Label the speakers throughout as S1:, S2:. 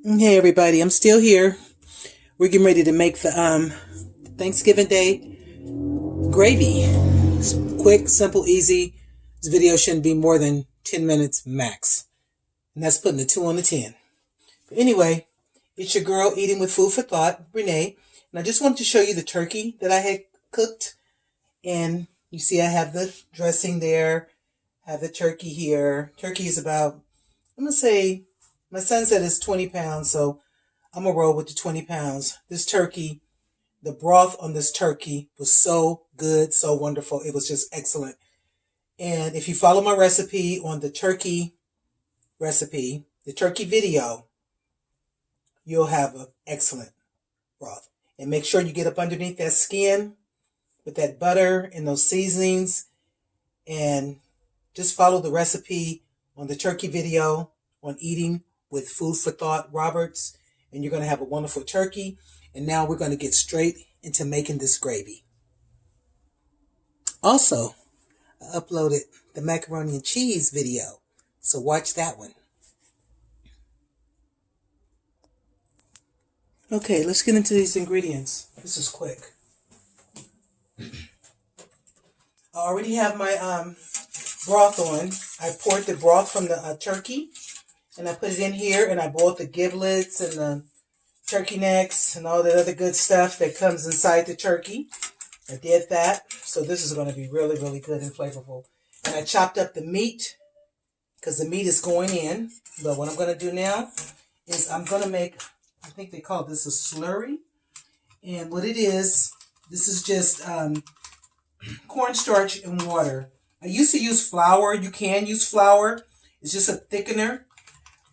S1: Hey everybody, I'm still here. We're getting ready to make the Thanksgiving Day gravy. It's quick, simple, easy. This video shouldn't be more than 10 minutes max. And that's putting a 2 on the 10. But anyway, it's your girl eating with food for thought, Renee. And I just wanted to show you the turkey that I had cooked. And you see I have the dressing there. I have the turkey here. Turkey is about, I'm going to say, my son said it's 20 pounds, so I'm going to roll with the 20 pounds. This turkey, the broth on this turkey was so good, so wonderful. It was just excellent. And if you follow my recipe on the turkey video, you'll have an excellent broth. And make sure you get up underneath that skin with that butter and those seasonings. And just follow the recipe on the turkey video on Eating with Food for Thought Roberts, and you're going to have a wonderful turkey. And now we're going to get straight into making this gravy. Also, I uploaded the Macaroni and Cheese video, so watch that one. Okay, let's get into these ingredients. This is quick. I already have my broth on. I poured the broth from the turkey, and I put it in here, and I boiled the giblets and the turkey necks and all that other good stuff that comes inside the turkey. I did that. So this is going to be really, really good and flavorful. And I chopped up the meat because the meat is going in. But what I'm going to do now is I'm going to make, I think they call this a slurry. And what it is, this is just cornstarch and water. I used to use flour. You can use flour. It's just a thickener.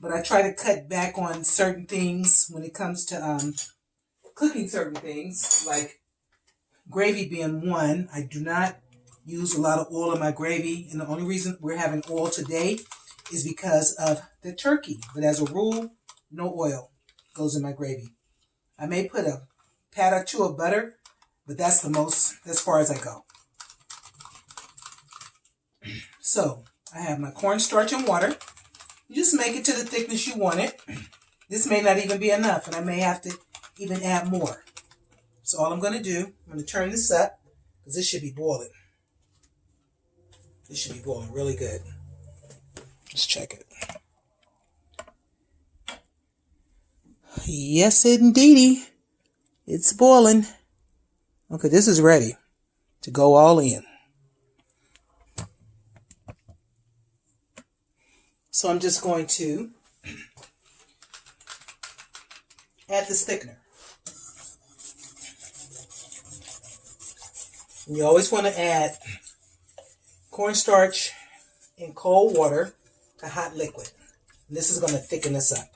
S1: But I try to cut back on certain things when it comes to cooking certain things, like gravy being one. I do not use a lot of oil in my gravy, and the only reason we're having oil today is because of the turkey. But as a rule, no oil goes in my gravy. I may put a pat or two of butter, but that's the most, as far as I go. So I have my cornstarch and water. You just make it to the thickness you want it. This may not even be enough, and I may have to even add more. So all I'm going to do, I'm going to turn this up, because this should be boiling. This should be boiling really good. Let's check it. Yes, indeedy. It's boiling. Okay, this is ready to go all in. So I'm just going to add this thickener. And you always want to add cornstarch in cold water to hot liquid. And this is going to thicken this up.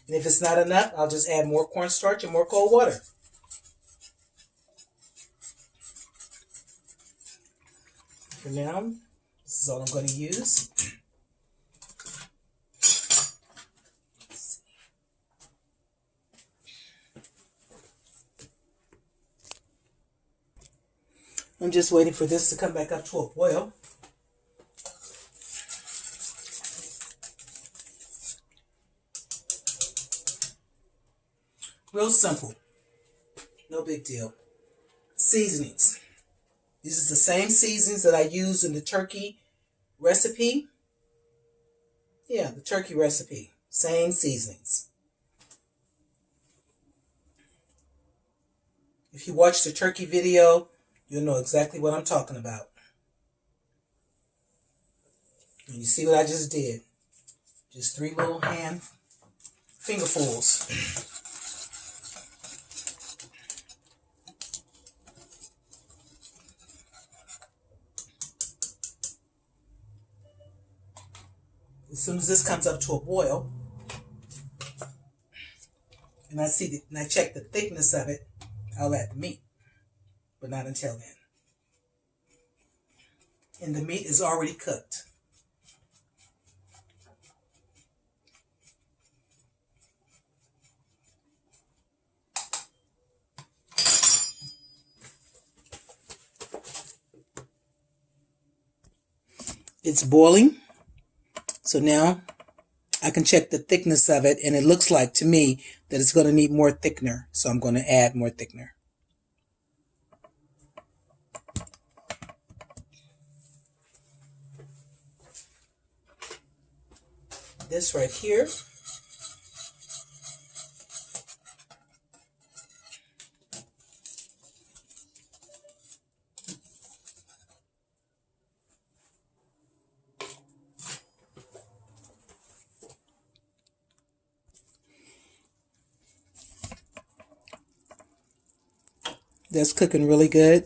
S1: And if it's not enough, I'll just add more cornstarch and more cold water. For now, this is all I'm going to use. I'm just waiting for this to come back up to a boil. Real simple. No big deal. Seasonings. This is the same seasonings that I used in the turkey recipe. Yeah, the turkey recipe. Same seasonings. If you watch the turkey video, you'll know exactly what I'm talking about. And you see what I just did. Just 3 little fingerfuls. As soon as this comes up to a boil, and I check the thickness of it, I'll add the meat. But not until then. And the meat is already cooked. It's boiling. So now I can check the thickness of it, and it looks like to me that it's going to need more thickener. So I'm going to add more thickener. This right here. That's cooking really good.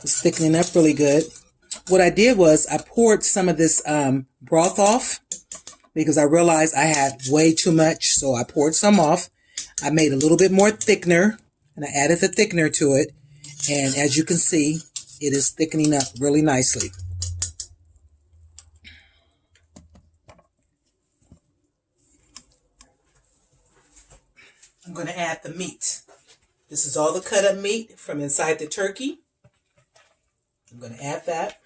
S1: It's thickening up really good. What I did was I poured some of this broth off because I realized I had way too much. So I poured some off. I made a little bit more thickener and I added the thickener to it. And as you can see, it is thickening up really nicely. I'm going to add the meat. This is all the cut up meat from inside the turkey. I'm going to add that.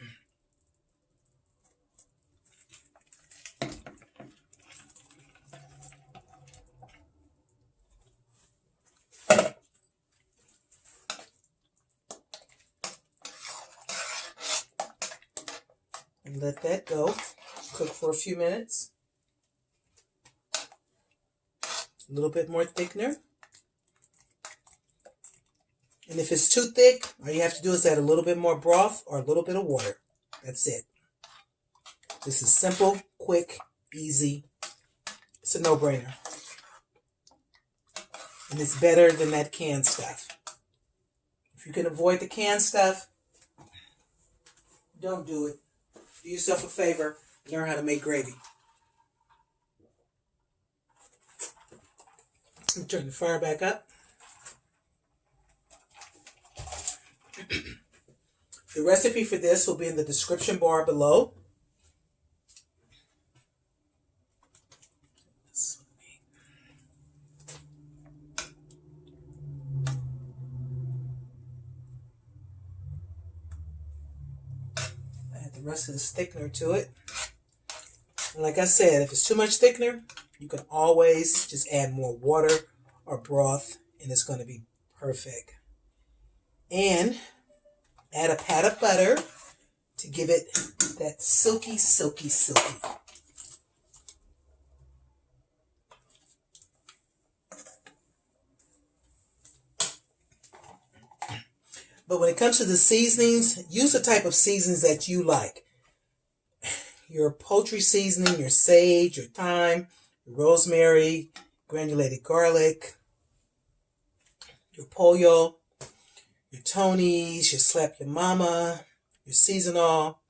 S1: And let that go. Cook for a few minutes. A little bit more thickener. And if it's too thick, all you have to do is add a little bit more broth or a little bit of water. That's it. This is simple, quick, easy. It's a no-brainer. And it's better than that canned stuff. If you can avoid the canned stuff, don't do it. Do yourself a favor. Learn how to make gravy. Turn the fire back up. The recipe for this will be in the description bar below. Add the rest of this thickener to it. And like I said, if it's too much thickener, you can always just add more water or broth and it's going to be perfect. And add a pat of butter to give it that silky, silky, silky. But when it comes to the seasonings, use the type of seasonings that you like. Your poultry seasoning, your sage, your thyme, your rosemary, granulated garlic, your pollo, your Tony's, your slap your mama, your seasonal.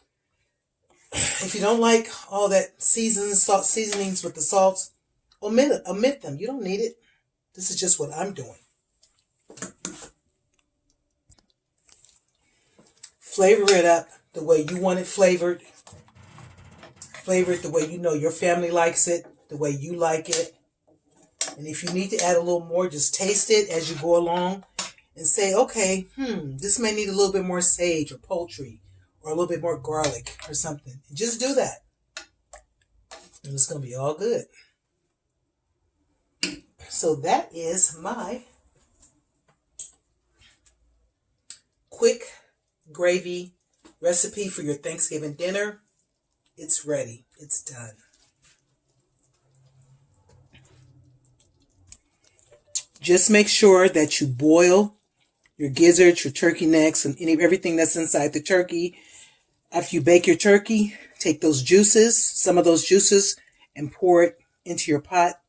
S1: If you don't like all that seasonings with the salts, omit them. You don't need it. This is just what I'm doing. Flavor it up the way you want it flavored. Flavor it the way you know your family likes it, the way you like it. And if you need to add a little more, just taste it as you go along and say, okay, this may need a little bit more sage or poultry or a little bit more garlic or something. And just do that. And it's going to be all good. So that is my quick gravy recipe for your Thanksgiving dinner. It's ready. It's done. Just make sure that you boil your gizzards, your turkey necks, and everything that's inside the turkey. After you bake your turkey, take those juices, some of those juices, and pour it into your pot.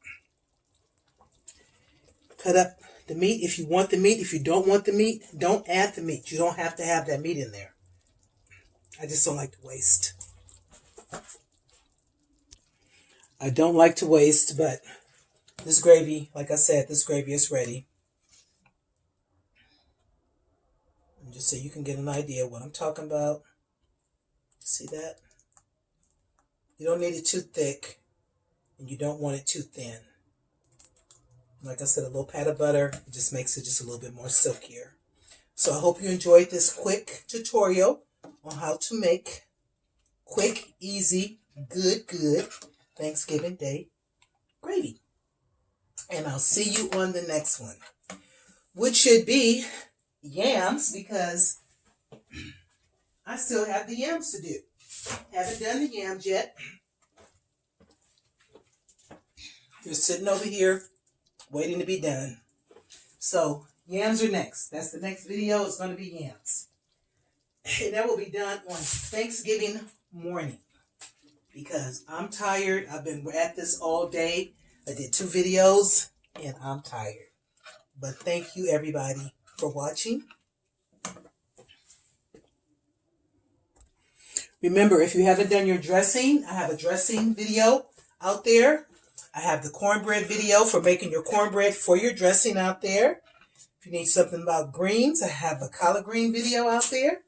S1: Cut up the meat if you want the meat. If you don't want the meat, don't add the meat. You don't have to have that meat in there. I just don't like to waste. I don't like to waste, but this gravy, like I said, this gravy is ready. And just so you can get an idea of what I'm talking about. See that? You don't need it too thick, and you don't want it too thin. Like I said, a little pat of butter, it just makes it just a little bit more silkier. So I hope you enjoyed this quick tutorial on how to make quick, easy good Thanksgiving Day gravy. And I'll see you on the next one, which should be yams, because I still have the yams to do. Haven't done the yams yet. They're sitting over here waiting to be done. So yams are next. That's the next video. It's going to be yams. And that will be done on Thanksgiving morning, because I'm tired. I've been at this all day. I did 2 videos and I'm tired. But thank you everybody for watching. Remember, if you haven't done your dressing, I have a dressing video out there. I have the cornbread video for making your cornbread for your dressing out there. If you need something about greens, I have a collard green video out there.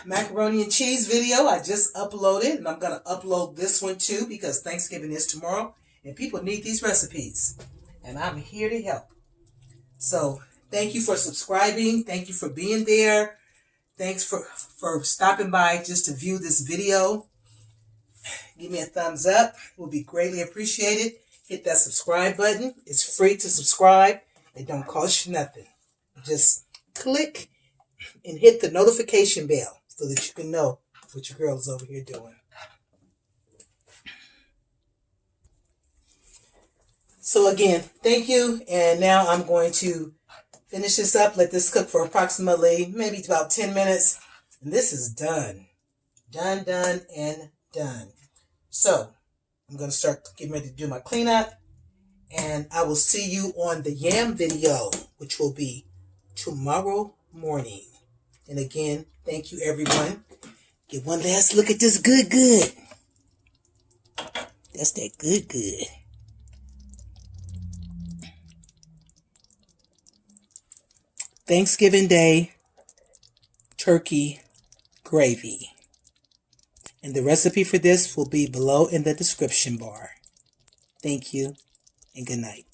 S1: Macaroni and cheese video I just uploaded, and I'm going to upload this one too, because Thanksgiving is tomorrow and people need these recipes, and I'm here to help. So thank you for subscribing. Thank you for being there. Thanks for stopping by just to view this video. Give me a thumbs up. It will be greatly appreciated. Hit that subscribe button. It's free to subscribe. It don't cost you nothing. Just click and hit the notification bell so that you can know what your girl is over here doing. So again, thank you. And now I'm going to finish this up. Let this cook for approximately maybe about 10 minutes. And this is done. Done, and done. So I'm going to start getting ready to do my cleanup. And I will see you on the yam video, which will be tomorrow morning. And again, thank you everyone. Get one last look at this good. That's that good. Thanksgiving Day turkey gravy. And the recipe for this will be below in the description bar. Thank you and good night.